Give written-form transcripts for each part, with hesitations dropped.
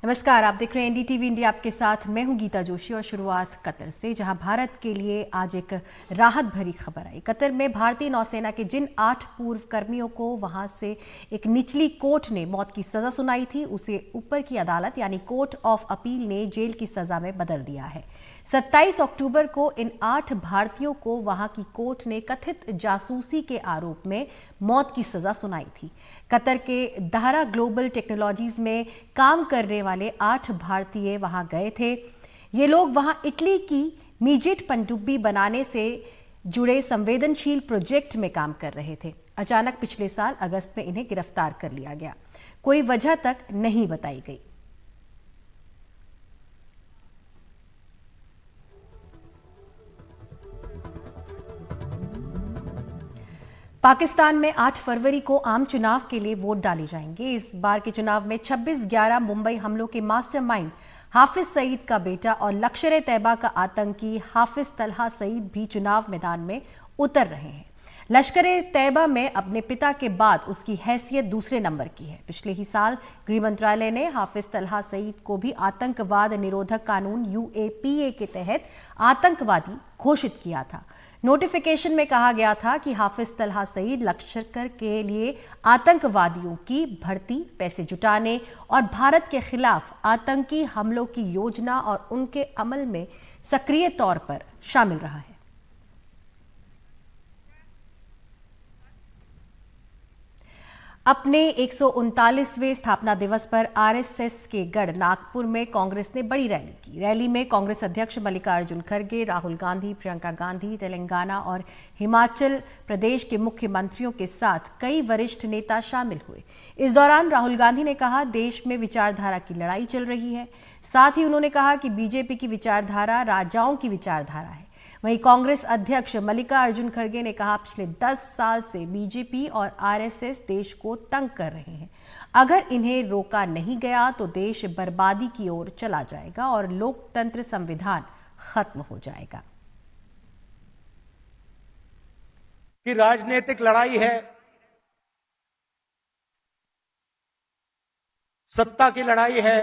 नमस्कार, आप देख रहे हैं एनडीटीवी इंडिया। आपके साथ मैं हूं गीता जोशी और शुरुआत कतर से, जहां भारत के लिए आज एक राहत भरी खबर आई। कतर में भारतीय नौसेना के जिन 8 पूर्व कर्मियों को वहां से एक निचली कोर्ट ने मौत की सजा सुनाई थी, उसे ऊपर की अदालत यानी कोर्ट ऑफ अपील ने जेल की सजा में बदल दिया है। 27 अक्टूबर को इन 8 भारतीयों को वहां की कोर्ट ने कथित जासूसी के आरोप में मौत की सजा सुनाई थी। कतर के दहरा ग्लोबल टेक्नोलॉजीज में काम करने वाले 8 भारतीय वहां गए थे। ये लोग वहां इटली की मीजेट पनडुब्बी बनाने से जुड़े संवेदनशील प्रोजेक्ट में काम कर रहे थे। अचानक पिछले साल अगस्त में इन्हें गिरफ्तार कर लिया गया। कोई वजह तक नहीं बताई गई। पाकिस्तान में 8 फरवरी को आम चुनाव के लिए वोट डाले जाएंगे। इस बार के चुनाव में 26/11 मुंबई हमलों के मास्टरमाइंड हाफिज सईद का बेटा और लश्कर-ए-तैयबा का आतंकी हाफिज तलहा सईद भी चुनाव मैदान में उतर रहे हैं। लश्कर-ए-तैयबा में अपने पिता के बाद उसकी हैसियत दूसरे नंबर की है। पिछले ही साल गृह मंत्रालय ने हाफिज तलहा सईद को भी आतंकवाद निरोधक कानून UAPA के तहत आतंकवादी घोषित किया था। नोटिफिकेशन में कहा गया था कि हाफिज तलहा सईद लश्कर के लिए आतंकवादियों की भर्ती, पैसे जुटाने और भारत के खिलाफ आतंकी हमलों की योजना और उनके अमल में सक्रिय तौर पर शामिल रहा है। अपने 139वें स्थापना दिवस पर RSS के गढ़ नागपुर में कांग्रेस ने बड़ी रैली की। रैली में कांग्रेस अध्यक्ष मल्लिकार्जुन खड़गे, राहुल गांधी, प्रियंका गांधी, तेलंगाना और हिमाचल प्रदेश के मुख्यमंत्रियों के साथ कई वरिष्ठ नेता शामिल हुए। इस दौरान राहुल गांधी ने कहा, देश में विचारधारा की लड़ाई चल रही है। साथ ही उन्होंने कहा कि बीजेपी की विचारधारा राजाओं की विचारधारा है। वहीं कांग्रेस अध्यक्ष मल्लिकार्जुन खड़गे ने कहा, पिछले 10 साल से बीजेपी और RSS देश को तंग कर रहे हैं। अगर इन्हें रोका नहीं गया तो देश बर्बादी की ओर चला जाएगा और लोकतंत्र संविधान खत्म हो जाएगा। कि राजनीतिक लड़ाई है, सत्ता की लड़ाई है,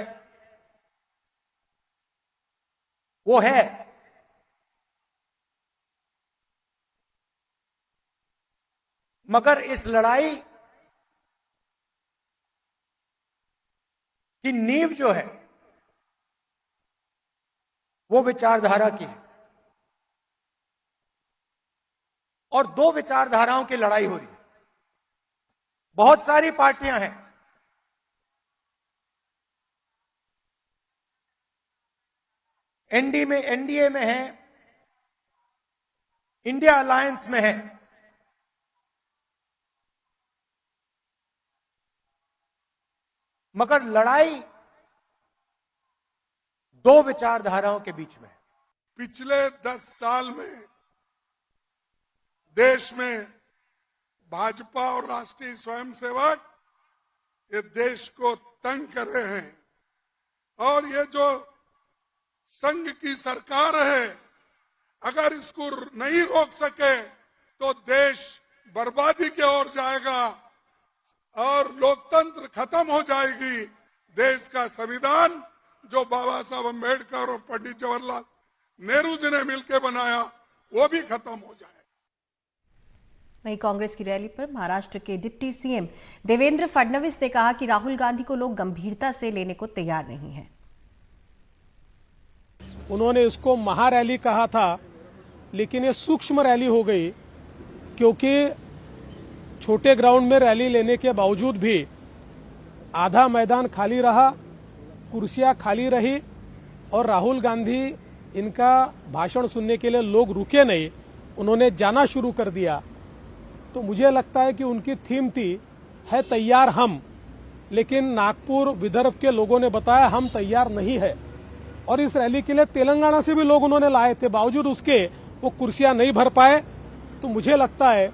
वो है। मगर इस लड़ाई की नींव जो है वो विचारधारा की है और 2 विचारधाराओं की लड़ाई हो रही है। बहुत सारी पार्टियां हैं, एनडीए में है, इंडिया अलायंस में है, मगर लड़ाई 2 विचारधाराओं के बीच में है। पिछले 10 साल में देश में भाजपा और राष्ट्रीय स्वयंसेवक ये देश को तंग कर रहे हैं और ये जो संघ की सरकार है, अगर इसको नहीं रोक सके तो देश बर्बादी की ओर जाएगा और लोकतंत्र खत्म हो जाएगी। देश का संविधान जो बाबा साहब अम्बेडकर और पंडित जवाहरलाल नेहरू जी ने मिलकर बनाया, वो भी खत्म हो जाए। वहीं कांग्रेस की रैली पर महाराष्ट्र के डिप्टी CM देवेंद्र फडणवीस ने कहा कि राहुल गांधी को लोग गंभीरता से लेने को तैयार नहीं है। उन्होंने इसको महारैली कहा था, लेकिन ये सूक्ष्म रैली हो गई, क्योंकि छोटे ग्राउंड में रैली लेने के बावजूद भी आधा मैदान खाली रहा, कुर्सियां खाली रही और राहुल गांधी इनका भाषण सुनने के लिए लोग रुके नहीं, उन्होंने जाना शुरू कर दिया। तो मुझे लगता है कि उनकी थीम थी है तैयार हम, लेकिन नागपुर विदर्भ के लोगों ने बताया हम तैयार नहीं है और इस रैली के लिए तेलंगाना से भी लोग उन्होंने लाए थे, बावजूद उसके वो कुर्सियां नहीं भर पाए। तो मुझे लगता है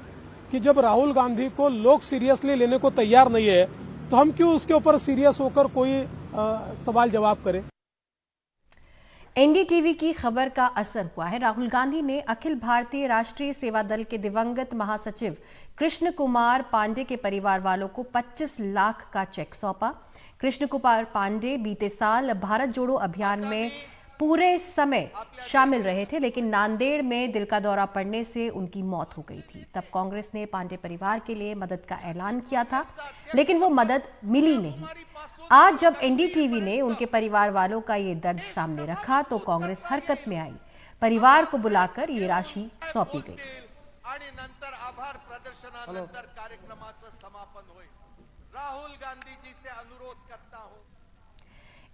कि जब राहुल गांधी को लोग सीरियसली लेने को तैयार नहीं है तो हम क्यों उसके ऊपर सीरियस होकर कोई सवाल जवाब करें। एनडीटीवी की खबर का असर हुआ है। राहुल गांधी ने अखिल भारतीय राष्ट्रीय सेवा दल के दिवंगत महासचिव कृष्ण कुमार पांडे के परिवार वालों को 25 लाख का चेक सौंपा। कृष्ण कुमार पांडे बीते साल भारत जोड़ो अभियान में पूरे समय शामिल रहे थे, लेकिन नांदेड़ में दिल का दौरा पड़ने से उनकी मौत हो गई थी। तब कांग्रेस ने पांडे परिवार के लिए मदद का ऐलान किया था, लेकिन वो मदद मिली नहीं। आज जब एनडीटीवी ने उनके परिवार वालों का ये दर्द सामने रखा तो कांग्रेस हरकत में आई। परिवार को बुलाकर ये राशि सौंपी गई। आभार प्रदर्शनानंतर कार्यक्रमाचं समापन होईल। राहुल गांधी जी से अनुरोध करता हूं।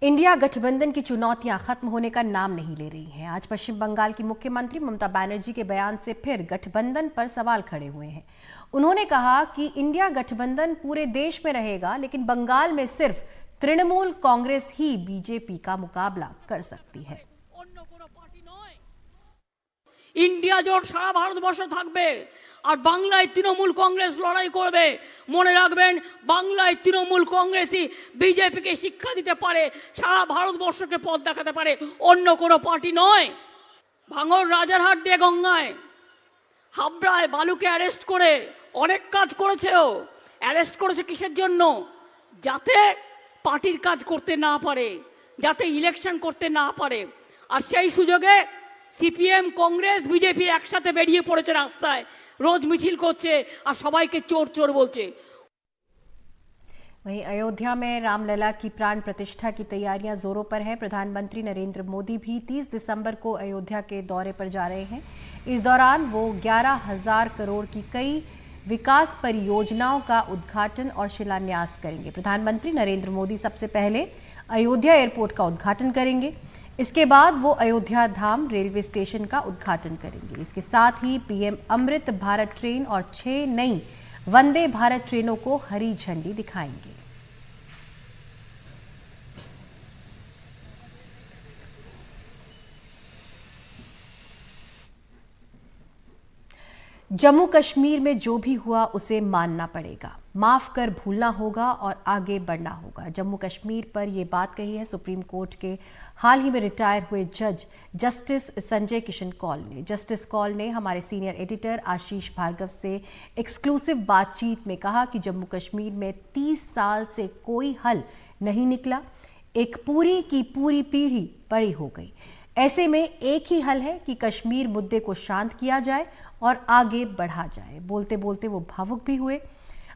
इंडिया गठबंधन की चुनौतियां खत्म होने का नाम नहीं ले रही हैं। आज पश्चिम बंगाल की मुख्यमंत्री ममता बनर्जी के बयान से फिर गठबंधन पर सवाल खड़े हुए हैं। उन्होंने कहा कि इंडिया गठबंधन पूरे देश में रहेगा, लेकिन बंगाल में सिर्फ तृणमूल कांग्रेस ही बीजेपी का मुकाबला कर सकती है। इंडिया জোট সারা ভারতবর্ষে থাকবে আর বাংলায় তৃণমূল কংগ্রেস লড়াই করবে। মনে রাখবেন, বাংলায় তৃণমূল কংগ্রেসই বিজেপিকে শিক্ষা দিতে পারে, সারা ভারতবর্ষকে পথ দেখাতে পারে, অন্য কোনো পার্টি নয়। ভাঙড় রাজারহাট দিয়ে গঙ্গায় হাবড়ায় বালুকে অ্যারেস্ট করে অনেক কাজ করেছে। ও অ্যারেস্ট করেছে কিসের জন্য? যাতে পার্টির কাজ করতে না পারে, যাতে ইলেকশন করতে না পারে। আর সেই সুযোগে সিপিএম कांग्रेस बीजेपी একসাথে বেরিয়ে পড়েছে রাস্তায়, রোজ মিছিল করছে আর সবাইকে চোর চোর বলছে। वहीं अयोध्या में रामलला की प्राण प्रतिष्ठा की तैयारियां जोरों पर है। प्रधानमंत्री नरेंद्र मोदी भी 30 दिसंबर को अयोध्या के दौरे पर जा रहे हैं। इस दौरान वो 11,000 करोड़ की कई विकास परियोजनाओं का उद्घाटन और शिलान्यास करेंगे। प्रधानमंत्री नरेंद्र मोदी सबसे पहले अयोध्या एयरपोर्ट का उद्घाटन करेंगे। इसके बाद वो अयोध्या धाम रेलवे स्टेशन का उद्घाटन करेंगे। इसके साथ ही पीएम अमृत भारत ट्रेन और 6 नई वंदे भारत ट्रेनों को हरी झंडी दिखाएंगे। जम्मू कश्मीर में जो भी हुआ उसे मानना पड़ेगा, माफ कर भूलना होगा और आगे बढ़ना होगा। जम्मू कश्मीर पर यह बात कही है सुप्रीम कोर्ट के हाल ही में रिटायर हुए जज जस्टिस संजय किशन कौल ने। जस्टिस कौल ने हमारे सीनियर एडिटर आशीष भार्गव से एक्सक्लूसिव बातचीत में कहा कि जम्मू कश्मीर में 30 साल से कोई हल नहीं निकला, एक पूरी की पूरी पीढ़ी बड़ी हो गई। ऐसे में एक ही हल है कि कश्मीर मुद्दे को शांत किया जाए और आगे बढ़ा जाए। बोलते बोलते वो भावुक भी हुए।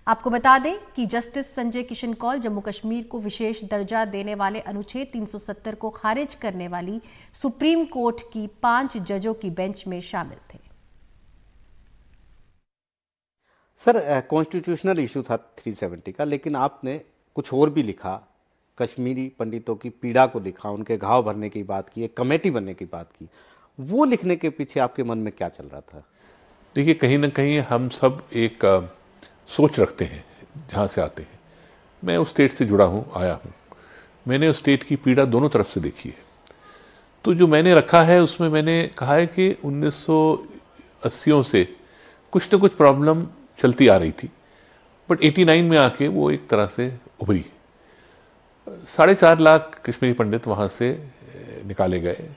आपको बता दें कि जस्टिस संजय किशन कौल जम्मू कश्मीर को विशेष दर्जा देने वाले अनुच्छेद 370 को खारिज करने वाली सुप्रीम कोर्ट की 5 जजों की बेंच में शामिल थे। सर, कॉन्स्टिट्यूशनल इशू था 370 का, लेकिन आपने कुछ और भी लिखा, कश्मीरी पंडितों की पीड़ा को लिखा, उनके घाव भरने की बात की, एक कमेटी बनने की बात की। वो लिखने के पीछे आपके मन में क्या चल रहा था? देखिए, कहीं ना कहीं हम सब एक सोच रखते हैं जहाँ से आते हैं। मैं उस स्टेट से जुड़ा हूँ, आया हूँ। मैंने उस स्टेट की पीड़ा दोनों तरफ से देखी है। तो जो मैंने रखा है उसमें मैंने कहा है कि 1980 से कुछ न कुछ प्रॉब्लम चलती आ रही थी, बट 89 में आके वो एक तरह से उभरी। 4.5 लाख कश्मीरी पंडित वहाँ से निकाले गए,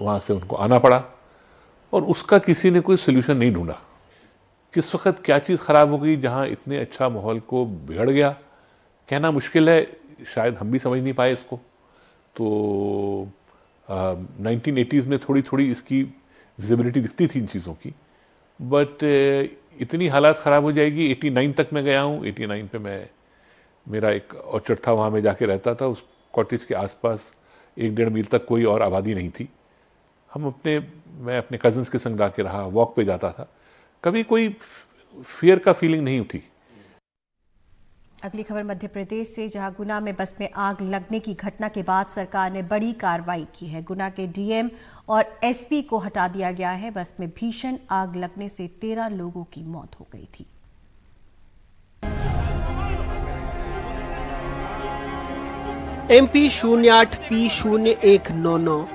वहाँ से उनको आना पड़ा और उसका किसी ने कोई सोल्यूशन नहीं ढूंढा। किस वक्त क्या चीज़ ख़राब हो गई जहाँ इतने अच्छा माहौल को बिगड़ गया, कहना मुश्किल है, शायद हम भी समझ नहीं पाए इसको। तो 1980s में थोड़ी थोड़ी इसकी विजिबिलिटी दिखती थी इन चीज़ों की, बट इतनी हालात ख़राब हो जाएगी। 89 तक मैं गया हूँ। 89 पे मेरा एक ऑर्चर्ड था, वहाँ मैं जाके रहता था। उस कॉटेज के आसपास 1-1.5 मील तक कोई और आबादी नहीं थी। मैं अपने कजन्स के संग जाके रहा, वॉक पे जाता था, कभी कोई फियर का फीलिंग नहीं उठी। अगली खबर मध्य प्रदेश से, जहां गुना में बस में आग लगने की घटना के बाद सरकार ने बड़ी कार्रवाई की है। गुना के डीएम और एसपी को हटा दिया गया है। बस में भीषण आग लगने से 13 लोगों की मौत हो गई थी। MP 08P0199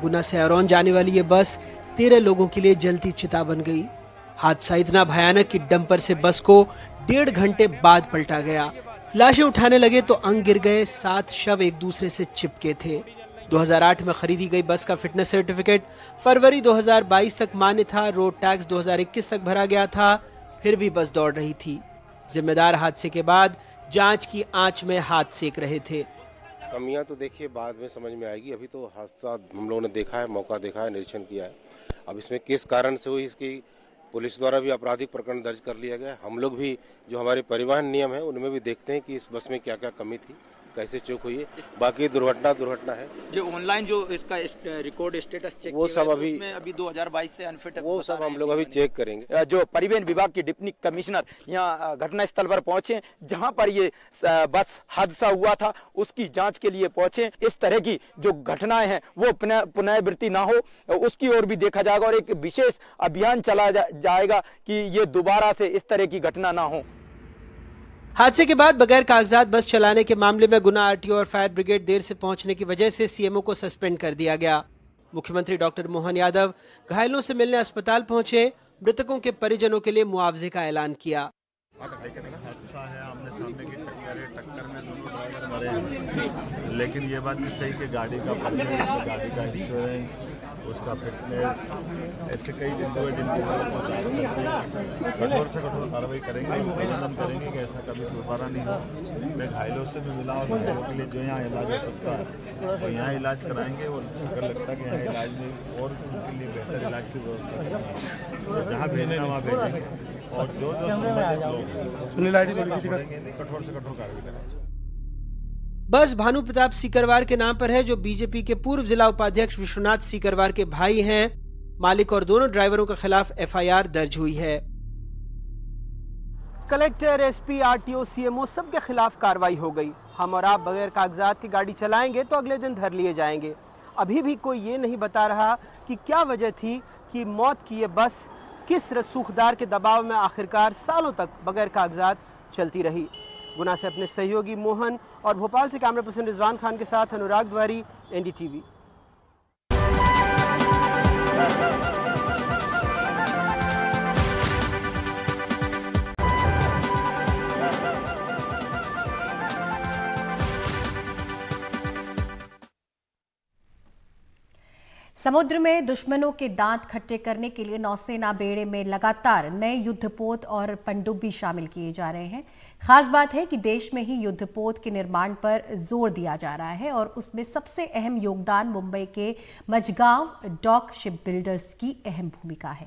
गुना से अरौन जाने वाली ये बस 13 लोगों के लिए जलती चिता बन गई। हादसा इतना भयानक कि डंपर से बस को 1.5 घंटे बाद पलटा गया। लाशें उठाने लगे तो अंग गिर गए, 7 शव एक दूसरे से चिपके थे। 2008 में खरीदी गई बस का फिटनेस सर्टिफिकेट फरवरी 2022 तक मान्य था। रोड टैक्स 2021 तक भरा गया था, फिर भी बस दौड़ रही थी। जिम्मेदार हादसे के बाद जांच की आंच में हाथ सेक रहे थे। कमियां तो देखिए बाद में समझ में आएगी, अभी तो हादसा हम लोगों ने देखा है, मौका देखा है, निरीक्षण किया है। अब इसमें किस कारण से हुई इसकी पुलिस द्वारा भी आपराधिक प्रकरण दर्ज कर लिया गया। हम लोग भी जो हमारे परिवहन नियम है उनमें भी देखते हैं कि इस बस में क्या क्या कमी थी, कैसे चूक हुई है। बाकी दुर्घटना है। जो ऑनलाइन जो इसका रिकॉर्ड स्टेटस चेक वो सब अभी 2022 से अनफिट वो सब हम लोग अभी चेक करेंगे। जो परिवहन विभाग के डिप्टी कमिश्नर यहाँ घटना स्थल पर पहुंचे, जहां पर ये बस हादसा हुआ था उसकी जांच के लिए पहुंचे। इस तरह की जो घटनाएं हैं वो पुनरावृत्ति ना हो, उसकी ओर भी देखा जाएगा और एक विशेष अभियान चला जाएगा कि ये दोबारा से इस तरह की घटना ना हो। हादसे के बाद बगैर कागजात बस चलाने के मामले में गुना आरटीओ और फायर ब्रिगेड देर से पहुंचने की वजह से सीएमओ को सस्पेंड कर दिया गया। मुख्यमंत्री डॉक्टर मोहन यादव घायलों से मिलने अस्पताल पहुंचे, मृतकों के परिजनों के लिए मुआवजे का ऐलान किया। हादसा है, आमने सामने की टक्कर में दोनों ड्राइवर मरे, लेकिन ये बात भी सही कि गाड़ी का परमिट, गाड़ी का इंश्योरेंस, उसका फिटनेस, ऐसे कई बिंदु है जिनकी कठोर से कठोर कार्रवाई करेंगे, प्रबंधन करेंगे कि ऐसा कभी दोबारा नहीं हो। मैं घायलों से भी मिला और घायलों के लिए जो यहाँ इलाज हो सकता है तो यहाँ इलाज कराएंगे और अगर लगता है कि यहाँ इलाज में और उनके लिए बेहतर इलाज की व्यवस्था करेंगे तो जहाँ भेजना वहाँ भेजेंगे और जो संबंधित लोग कठोर से कठोर कार्रवाई करेंगे। बस भानु प्रताप सीकरवार के नाम पर है, जो बीजेपी के पूर्व जिला उपाध्यक्ष विश्वनाथ सीकरवार के भाई हैं। मालिक और दोनों ड्राइवरों के खिलाफ एफआईआर दर्ज हुई है। कलेक्टर, एसपी, आरटीओ, सीएमओ सबके खिलाफ कार्रवाई हो गई। हम और आप बगैर कागजात की गाड़ी चलाएंगे तो अगले दिन धर लिए जाएंगे। अभी भी कोई ये नहीं बता रहा कि क्या वजह थी कि मौत की ये बस किस रसूखदार के दबाव में आखिरकार सालों तक बगैर कागजात चलती रही। गुना से अपने सहयोगी मोहन और भोपाल से कैमरा पर्सन रिजवान खान के साथ अनुराग द्वारी, एनडीटीवी। समुद्र में दुश्मनों के दांत खट्टे करने के लिए नौसेना बेड़े में लगातार नए युद्धपोत और पनडुब्बी शामिल किए जा रहे हैं। खास बात है कि देश में ही युद्धपोत के निर्माण पर जोर दिया जा रहा है और उसमें सबसे अहम योगदान मुंबई के मझगांव डॉक शिप बिल्डर्स की अहम भूमिका है।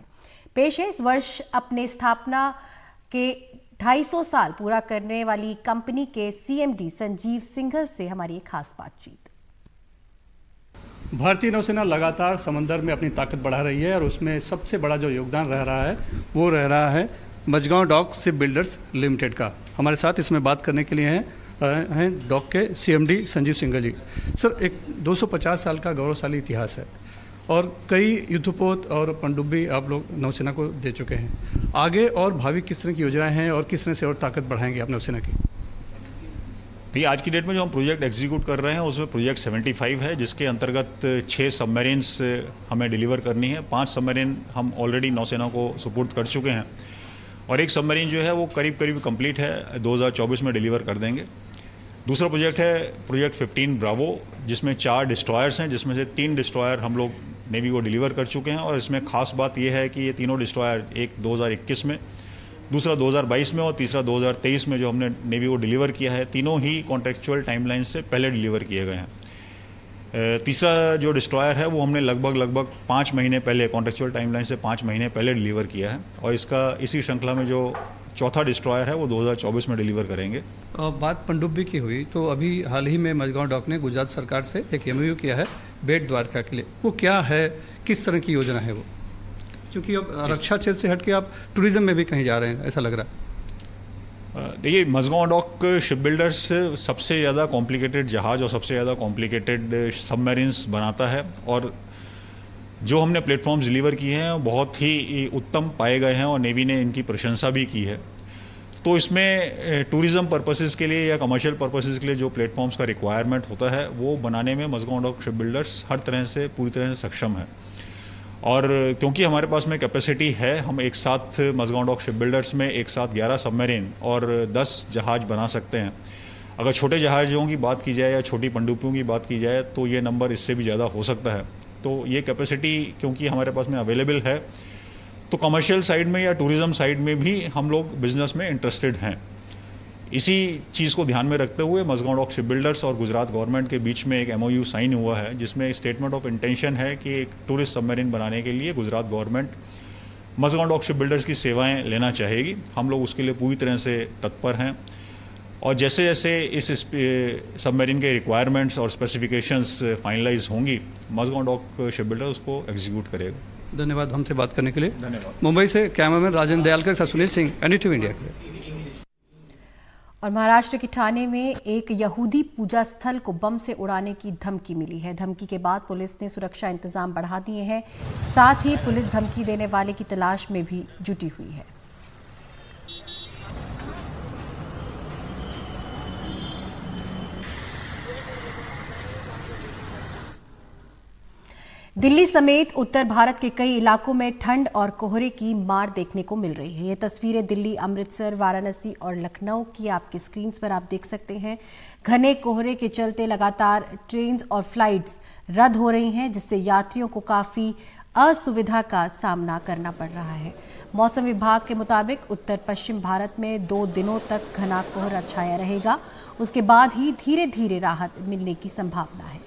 पेश है इस वर्ष अपने स्थापना के 250 साल पूरा करने वाली कंपनी के सीएमडी संजीव सिंघल से हमारी खास बातचीत। भारतीय नौसेना लगातार समंदर में अपनी ताकत बढ़ा रही है और उसमें सबसे बड़ा जो योगदान रह रहा है वो रह रहा है Mazagon dock shipbuilders limited का। हमारे साथ इसमें बात करने के लिए हैं डॉक के सीएमडी संजीव सिंघल जी। सर, एक 250 साल का गौरवशाली इतिहास है और कई युद्धपोत और पनडुब्बी आप लोग नौसेना को दे चुके हैं। आगे और भावी किस तरह की योजनाएं हैं और किस तरह से और ताकत बढ़ाएंगे आप नौसेना की? देखिए, आज की डेट में जो हम प्रोजेक्ट एग्जीक्यूट कर रहे हैं उसमें प्रोजेक्ट 75 है, जिसके अंतर्गत 6 सबमरीन्स हमें डिलीवर करनी है। 5 सबमरीन हम ऑलरेडी नौसेना को सुपुर्द कर चुके हैं और एक सबमरीन जो है वो करीब कंप्लीट है, 2024 में डिलीवर कर देंगे। दूसरा प्रोजेक्ट है प्रोजेक्ट 15 ब्रावो, जिसमें 4 डिस्ट्रॉयर्स हैं, जिसमें से 3 डिस्ट्रॉयर हम लोग नेवी को डिलीवर कर चुके हैं। और इसमें खास बात यह है कि ये तीनों डिस्ट्रॉयर, एक 2021 में, दूसरा 2022 में और तीसरा 2023 में जो हमने नेवी को डिलीवर किया है, तीनों ही कॉन्ट्रेक्चुअल टाइमलाइन से पहले डिलीवर किए गए हैं। तीसरा जो डिस्ट्रॉयर है वो हमने लगभग 5 महीने पहले, कॉन्ट्रेक्चुअल टाइमलाइन से 5 महीने पहले डिलीवर किया है और इसका इसी श्रृंखला में जो चौथा डिस्ट्रॉयर है वो 2024 में डिलीवर करेंगे। बात पनडुब्बी की हुई तो अभी हाल ही में मझगांव डॉक ने गुजरात सरकार से एक एमओयू किया है बेट द्वारका के लिए। वो क्या है, किस तरह की योजना है वो? क्योंकि अब रक्षा क्षेत्र से हट के आप टूरिज्म में भी कहीं जा रहे हैं, ऐसा लग रहा है। देखिए, मझगांव डॉक शिप बिल्डर्स सबसे ज़्यादा कॉम्प्लिकेटेड जहाज़ और सबसे ज़्यादा कॉम्प्लिकेटेड सबमरीन्स बनाता है और जो हमने प्लेटफॉर्म्स डिलीवर किए हैं बहुत ही उत्तम पाए गए हैं और नेवी ने इनकी प्रशंसा भी की है। तो इसमें टूरिज़्म पर्पसेस के लिए या कमर्शियल पर्पसेस के लिए जो प्लेटफॉर्म्स का रिक्वायरमेंट होता है वो बनाने में मझगांव डॉक शिप बिल्डर्स हर तरह से पूरी तरह से सक्षम है। और क्योंकि हमारे पास में कैपेसिटी है, हम एक साथ मझगांव डॉक शिप बिल्डर्स में एक साथ 11 सबमरीन और 10 जहाज बना सकते हैं। अगर छोटे जहाज़ों की बात की जाए या छोटी पनडुब्बियों की बात की जाए तो ये नंबर इससे भी ज़्यादा हो सकता है। तो ये कैपेसिटी क्योंकि हमारे पास में अवेलेबल है तो कमर्शियल साइड में या टूरिज़्म साइड में भी हम लोग बिजनेस में इंटरेस्टेड हैं। इसी चीज़ को ध्यान में रखते हुए मझगांव डॉक शिप बिल्डर्स और गुजरात गवर्नमेंट के बीच में एक MOU साइन हुआ है, जिसमें स्टेटमेंट ऑफ इंटेंशन है कि एक टूरिस्ट सबमरीन बनाने के लिए Gujarat government Mazagon dock shipbuilders की सेवाएं लेना चाहेगी। हम लोग उसके लिए पूरी तरह से तत्पर हैं और जैसे जैसे इस सबमरीन के रिक्वायरमेंट्स और स्पेसिफिकेशंस फाइनलाइज होंगी, मझगांव डॉक शिप बिल्डर उसको एग्जीक्यूट करेगा। धन्यवाद हमसे बात करने के लिए। धन्यवाद। मुंबई से कैमरामैन राजेंद्र दयाल के साथ सुनील सिंह, NDTV इंडिया के लिए। और महाराष्ट्र के ठाणे में एक यहूदी पूजा स्थल को बम से उड़ाने की धमकी मिली है। धमकी के बाद पुलिस ने सुरक्षा इंतजाम बढ़ा दिए हैं। साथ ही पुलिस धमकी देने वाले की तलाश में भी जुटी हुई है। दिल्ली समेत उत्तर भारत के कई इलाकों में ठंड और कोहरे की मार देखने को मिल रही है। ये तस्वीरें दिल्ली, अमृतसर, वाराणसी और लखनऊ की आपकी स्क्रीन पर आप देख सकते हैं। घने कोहरे के चलते लगातार ट्रेन और फ्लाइट्स रद्द हो रही हैं, जिससे यात्रियों को काफ़ी असुविधा का सामना करना पड़ रहा है। मौसम विभाग के मुताबिक उत्तर पश्चिम भारत में 2 दिनों तक घना कोहरा छाया रहेगा। उसके बाद ही धीरे धीरे राहत मिलने की संभावना है।